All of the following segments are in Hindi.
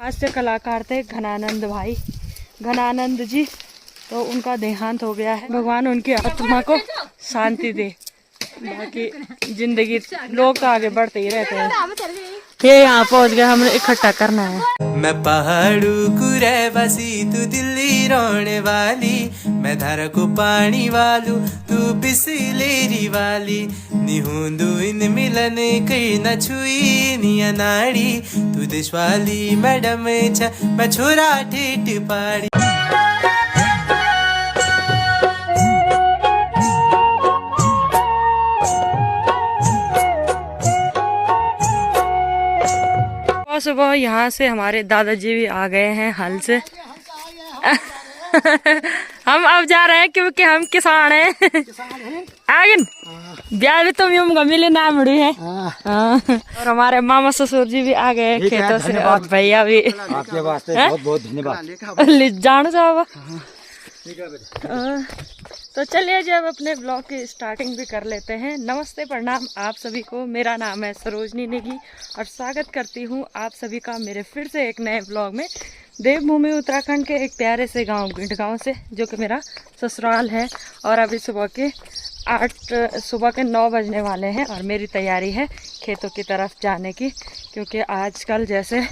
हास्य कलाकार थे घनानंद भाई, घनानंद जी, तो उनका देहांत हो गया है। भगवान उनकी आत्मा को शांति दे। बाकी जिंदगी लोग तो आगे बढ़ते ही रहते हैं। ये यहाँ पहुँच गए, हमें इकट्ठा करना है। मैं पहाड़ू को रहवासी, तू दिल्ली रोने वाली, मैं धारा को पानी वालू, तू बिसलेरी वाली, निहुंदू इन मिलन कई न छुई निया नाड़ी, तू देश वाली मैडम छ, मैं छोरा ठेठ पाड़ी। सुबह यहाँ से हमारे दादाजी भी आ गए हैं हल से। हम अब जा रहे हैं क्योंकि हम किसान हैं। आगे ब्याह भी तुम यूं मिले ना मुड़ी है। और हमारे मामा ससुर जी भी आ गए खेतों से, और भैया भी। आपके वास्ते बहुत बहुत धन्यवाद। जान साहब। तो चलिए जी अब अपने ब्लॉग की स्टार्टिंग भी कर लेते हैं। नमस्ते प्रणाम आप सभी को, मेरा नाम है सरोजनी नेगी और स्वागत करती हूँ आप सभी का मेरे फिर से एक नए ब्लॉग में। देवभूमि उत्तराखंड के एक प्यारे से गांव गिंड गांव से, जो कि मेरा ससुराल है। और अभी सुबह के 9 बजने वाले हैं और मेरी तैयारी है खेतों की तरफ जाने की, क्योंकि आजकल जैसे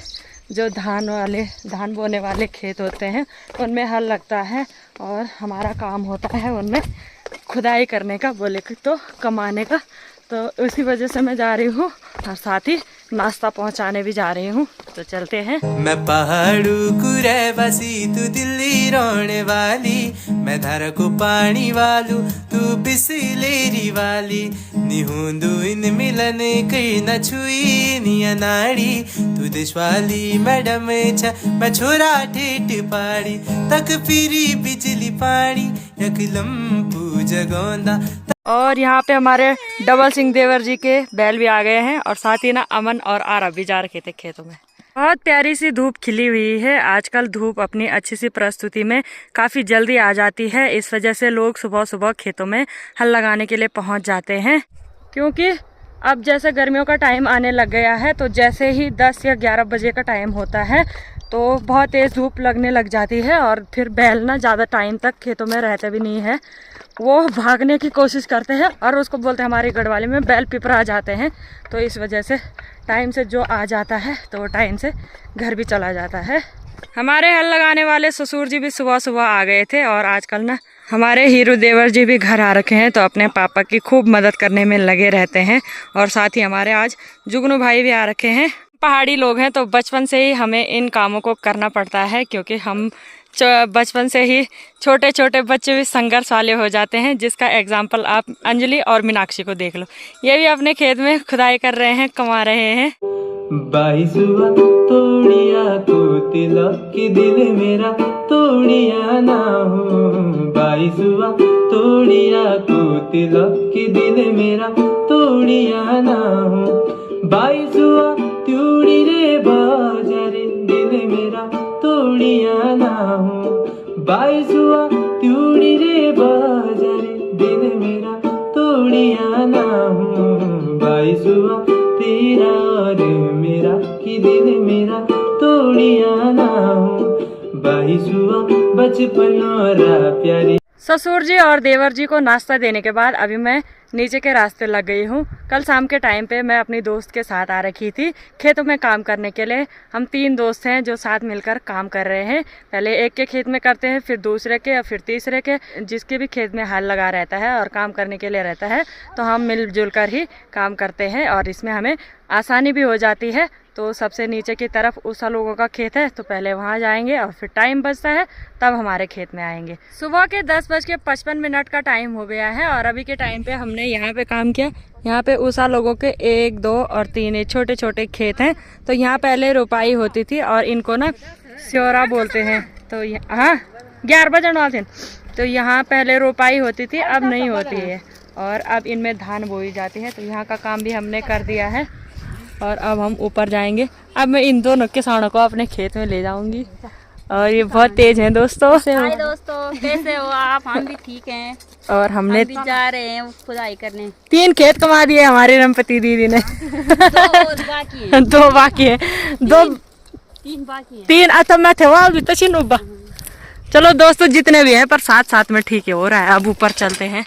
जो धान बोने वाले खेत होते हैं उनमें हल लगता है और हमारा काम होता है उनमें खुदाई करने का, बोले तो कमाने का। तो उसी वजह से मैं जा रही हूँ और साथ ही नाश्ता पहुँचाने भी जा रही हूँ। तो चलते हैं। मैं पहाड़ू को रहवासी, तू दिल्ली रोने वाली, मैं धारा को पानी वालू, तू बिसलेरी वाली, निहुंदू इन मिलन कई न छुई निया नाड़ी, तू देश वाली मैडम छ, मैं छोरा ठेठ पाड़ी, तक फिरी बिजली पानी यकलम जगोंदा। और यहाँ पे हमारे डबल सिंह देवर जी के बैल भी आ गए हैं और साथ ही ना अमन और आरब भी जा रखे थे खेतों में। बहुत प्यारी सी धूप खिली हुई है। आजकल धूप अपनी अच्छी सी प्रस्तुति में काफ़ी जल्दी आ जाती है, इस वजह से लोग सुबह सुबह खेतों में हल लगाने के लिए पहुँच जाते हैं। क्योंकि अब जैसे गर्मियों का टाइम आने लग गया है, तो जैसे ही 10 या 11 बजे का टाइम होता है तो बहुत तेज़ धूप लगने लग जाती है और फिर बैल ना ज़्यादा टाइम तक खेतों में रहते भी नहीं है। वो भागने की कोशिश करते हैं और उसको बोलते हैं हमारी गढ़वाली में बैल पिपरा जाते हैं। तो इस वजह से टाइम से जो आ जाता है तो वो टाइम से घर भी चला जाता है। हमारे हल लगाने वाले ससुर जी भी सुबह सुबह आ गए थे और आजकल ना हमारे हीरू देवर जी भी घर आ रखे हैं, तो अपने पापा की खूब मदद करने में लगे रहते हैं। और साथ ही हमारे आज जुगनू भाई भी आ रखे हैं। पहाड़ी लोग हैं तो बचपन से ही हमें इन कामों को करना पड़ता है, क्योंकि हम बचपन से ही छोटे छोटे बच्चे भी संघर्ष वाले हो जाते हैं, जिसका एग्जाम्पल आप अंजलि और मीनाक्षी को देख लो। ये भी अपने खेत में खुदाई कर रहे हैं, कमा रहे हैं। बाईसुआ तोड़िया को तिलक के दिल मेरा तोड़िया ना हो, बाईसुआ तोड़िया को तिलक के दिल मेरा तोड़िया ना हो, बाईसुआ त्यूड़ी रे बाजारे दिल मेरा तोड़िया ना हो, बाईसुआ त्यूड़ी रे बाजारे दिल मेरा तोड़िया ना हो, बाईसुआ तेरा और मेरा कि दिल मेरा तोड़िया ना हो, बाईसुआ बचपन और प्यारी। ससुर जी और देवर जी को नाश्ता देने के बाद अभी मैं नीचे के रास्ते लग गई हूँ। कल शाम के टाइम पे मैं अपनी दोस्त के साथ आ रखी थी खेतों में काम करने के लिए। हम 3 दोस्त हैं जो साथ मिलकर काम कर रहे हैं। पहले एक के खेत में करते हैं, फिर दूसरे के और फिर तीसरे के। जिसके भी खेत में हल लगा रहता है और काम करने के लिए रहता है, तो हम मिलजुल कर ही काम करते हैं और इसमें हमें आसानी भी हो जाती है। तो सबसे नीचे की तरफ उषा लोगों का खेत है, तो पहले वहाँ जाएंगे और फिर टाइम बचता है तब हमारे खेत में आएंगे। सुबह के 10:55 का टाइम हो गया है और अभी के टाइम पे हमने यहाँ पे काम किया। यहाँ पे उषा लोगों के 1, 2 और 3 छोटे छोटे खेत हैं। तो यहाँ पहले रोपाई होती थी और इनको ना स्योरा बोलते हैं। तो हाँ 11 बजे वाले, तो यहाँ पहले रोपाई होती थी, अब नहीं होती है और अब इनमें धान बोई जाती है। तो यहाँ का काम भी हमने कर दिया है और अब हम ऊपर जाएंगे। अब मैं इन दोनों किसानों को अपने खेत में ले जाऊंगी और ये बहुत तेज हैं दोस्तों। हाय दोस्तों, कैसे हो आप? हम भी ठीक हैं और हमने भी जा रहे हैं खुदाई करने। 3 खेत कमा दिए हमारी रमपति दीदी ने। 2 बाकी है। 2 बाकी है। 3 बाकी है। 3 अच्छा मैं थे वहाँ भी तशीन उब्बा। चलो दोस्तों जितने भी हैं पर साथ साथ में ठीक है हो रहा है। अब ऊपर चलते हैं।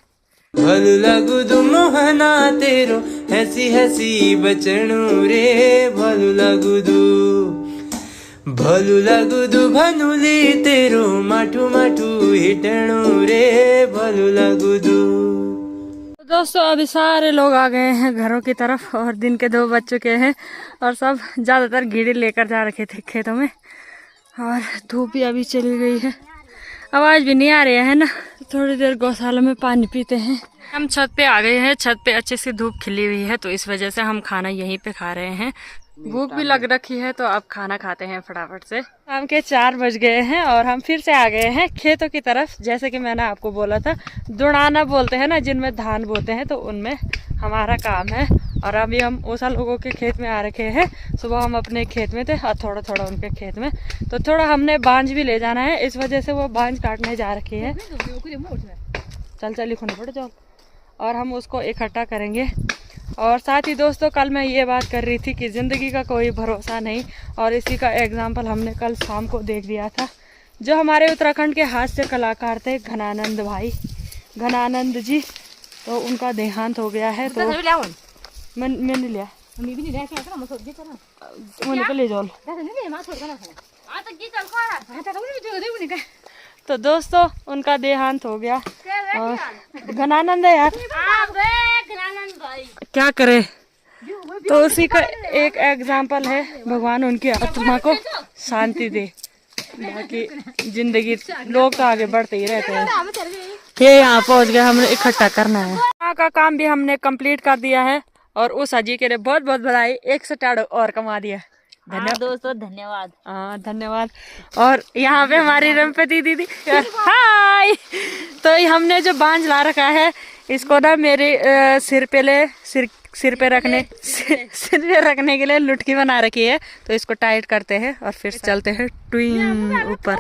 भलू लगू दु मोहना तेरो हसी हसी बचणू रे भलू लगू दु भनुली तेरो माठू माठू हिटणू रे भलू लगू दु। दोस्तों अभी सारे लोग आ गए हैं घरों की तरफ और दिन के 2 बज चुके हैं और सब ज़्यादातर घीड़ी लेकर जा रखे थे खेतों में और धूप भी अभी चली गई है। आवाज़ भी नहीं आ रही है ना। थोड़ी देर गौशाला में पानी पीते हैं। हम छत पे आ गए हैं। छत पे अच्छे से धूप खिली हुई है तो इस वजह से हम खाना यहीं पे खा रहे हैं। भूख भी लग रखी है तो अब खाना खाते हैं फटाफट से। शाम के 4 बज गए हैं और हम फिर से आ गए हैं खेतों की तरफ। जैसे कि मैंने आपको बोला था दुड़ाना बोलते हैं ना जिनमें धान बोते हैं तो उनमें हमारा काम है। और अभी हम ओसा लोगों के खेत में आ रखे हैं। सुबह हम अपने खेत में थे और थोड़ा थोड़ा उनके खेत में तो थोड़ा हमने बांझ भी ले जाना है। इस वजह से वो बांझ काटने जा रखी है। चल लिखने पड़े चल और हम उसको इकट्ठा करेंगे। और साथ ही दोस्तों कल मैं ये बात कर रही थी कि ज़िंदगी का कोई भरोसा नहीं और इसी का एग्जाम्पल हमने कल शाम को देख लिया था। जो हमारे उत्तराखंड के हास्य कलाकार थे घनानंद जी तो उनका देहांत हो गया है। तो मैंने लिया ले जाओ। तो दोस्तों उनका देहांत हो गया और घनानंद है यार क्या करे। तो उसी का एक एग्जाम्पल है। भगवान उनकी आत्मा को शांति दे। बाकी जिंदगी लोग तो आगे बढ़ते ही रहते हैं। ये यहाँ पहुँच गए हमने इकट्ठा करना है। यहाँ का काम भी हमने कंप्लीट कर दिया है और उस अजी के लिए बहुत बहुत बधाई। 100 टाड़ो और कमा दिया। धन्यवाद दोस्तों धन्यवाद। हाँ धन्यवाद। और यहाँ पे हमारी रमपति दीदी हाय। तो हमने जो बांझ ला रखा है इसको ना मेरे सिर पे रखने के लिए लुटकी बना रखी है। तो इसको टाइट करते हैं और फिर चलते हैं ट्विन ऊपर।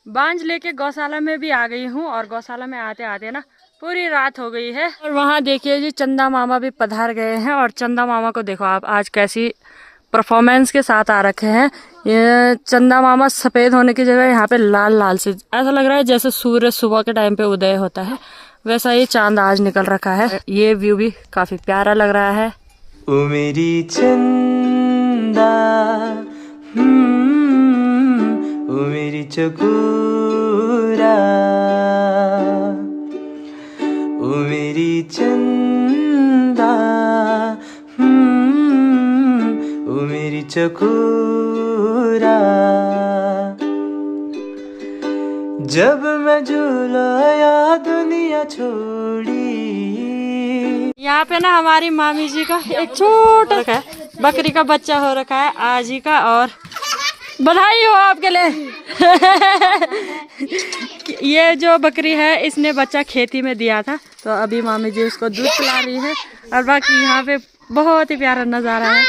बांझ लेके गौशाला में भी आ गई हूँ और गौशाला में आते आते ना पूरी रात हो गई है। और वहाँ देखिए जी चंदा मामा भी पधार गए हैं और चंदा मामा को देखो आप आज कैसी परफॉर्मेंस के साथ आ रखे हैं। ये चंदा मामा सफ़ेद होने की जगह यहाँ पे लाल लाल से ऐसा लग रहा है जैसे सूर्य सुबह के टाइम पे उदय होता है वैसा ही चांद आज निकल रखा है। ये व्यू भी काफी प्यारा लग रहा है। ओ मेरी चंदा ओ मेरी चकोरा ओ मेरी चंदा ओ मेरी चकोरा। जब मैं झूलाया दुनिया छोड़ी। यहाँ पे ना हमारी मामी जी का एक छोटा है बकरी का बच्चा हो रखा है आज ही का और बधाई हो आपके लिए। ये जो बकरी है इसने बच्चा खेती में दिया था तो अभी मामी जी उसको दूध पिला रही है। और बाकी यहाँ पे बहुत ही प्यारा नज़ारा है।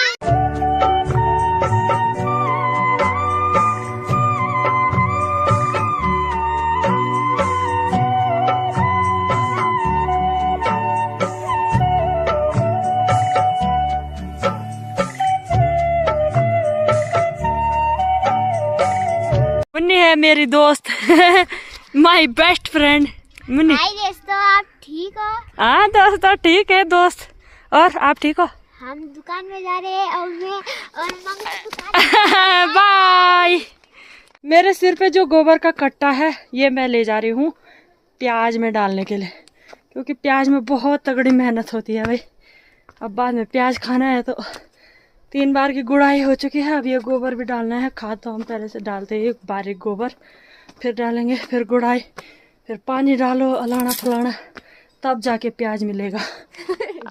मुन्नी है मेरी दोस्त माय बेस्ट फ्रेंड मुन्नी। हाय दोस्तों आप ठीक हो? हाँ दोस्तों ठीक है दोस्त। और आप ठीक हो? हम दुकान में जा रहे हैं और मैं और मम्मी दुकान बाय। मेरे सिर पे जो गोबर का कट्टा है ये मैं ले जा रही हूँ प्याज में डालने के लिए क्योंकि प्याज में बहुत तगड़ी मेहनत होती है भाई। अब बाद में प्याज खाना है तो 3 बार की गुड़ाई हो चुकी है। अब ये गोबर भी डालना है। खाद तो हम पहले से डालते हैं बारीक गोबर फिर डालेंगे फिर गुड़ाई फिर पानी डालो अलाना फलाना तब जाके प्याज मिलेगा।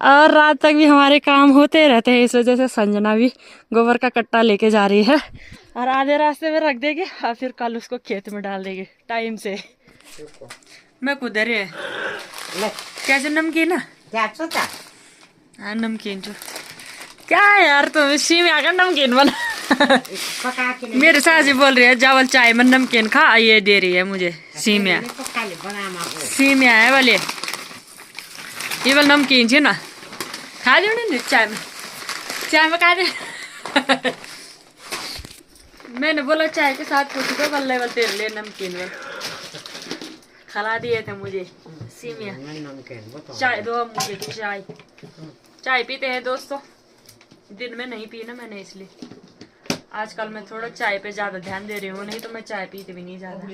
और रात तक भी हमारे काम होते रहते हैं। इस वजह से संजना भी गोबर का कट्टा लेके जा रही है और आधे रास्ते में रख देगी और फिर कल उसको खेत में डाल देगी टाइम से। मैं कुदर है कैसे नमकीन है हाँ नमकीन जो क्या है यार तुम सी में आकर नमकीन बना। मेरे साजी बोल रही है चावल चाय में नमकीन खा ये दे रही है मुझे सीमिया है बोले ये वाला नमकीन जी ना खा दो ना चाय में खा दे। मैंने बोला चाय के साथ कुछ तो बल्ले वाल तेरे लिए नमकीन वाल खिला दिए थे मुझे सीमिया। चाय दो अब मुझे चाय पीते हैं दोस्तों। दिन में नहीं पी ना मैंने, इसलिए आजकल मैं थोड़ा चाय पे ज्यादा ध्यान दे रही हूँ, नहीं तो मैं चाय पीती भी नहीं ज्यादा।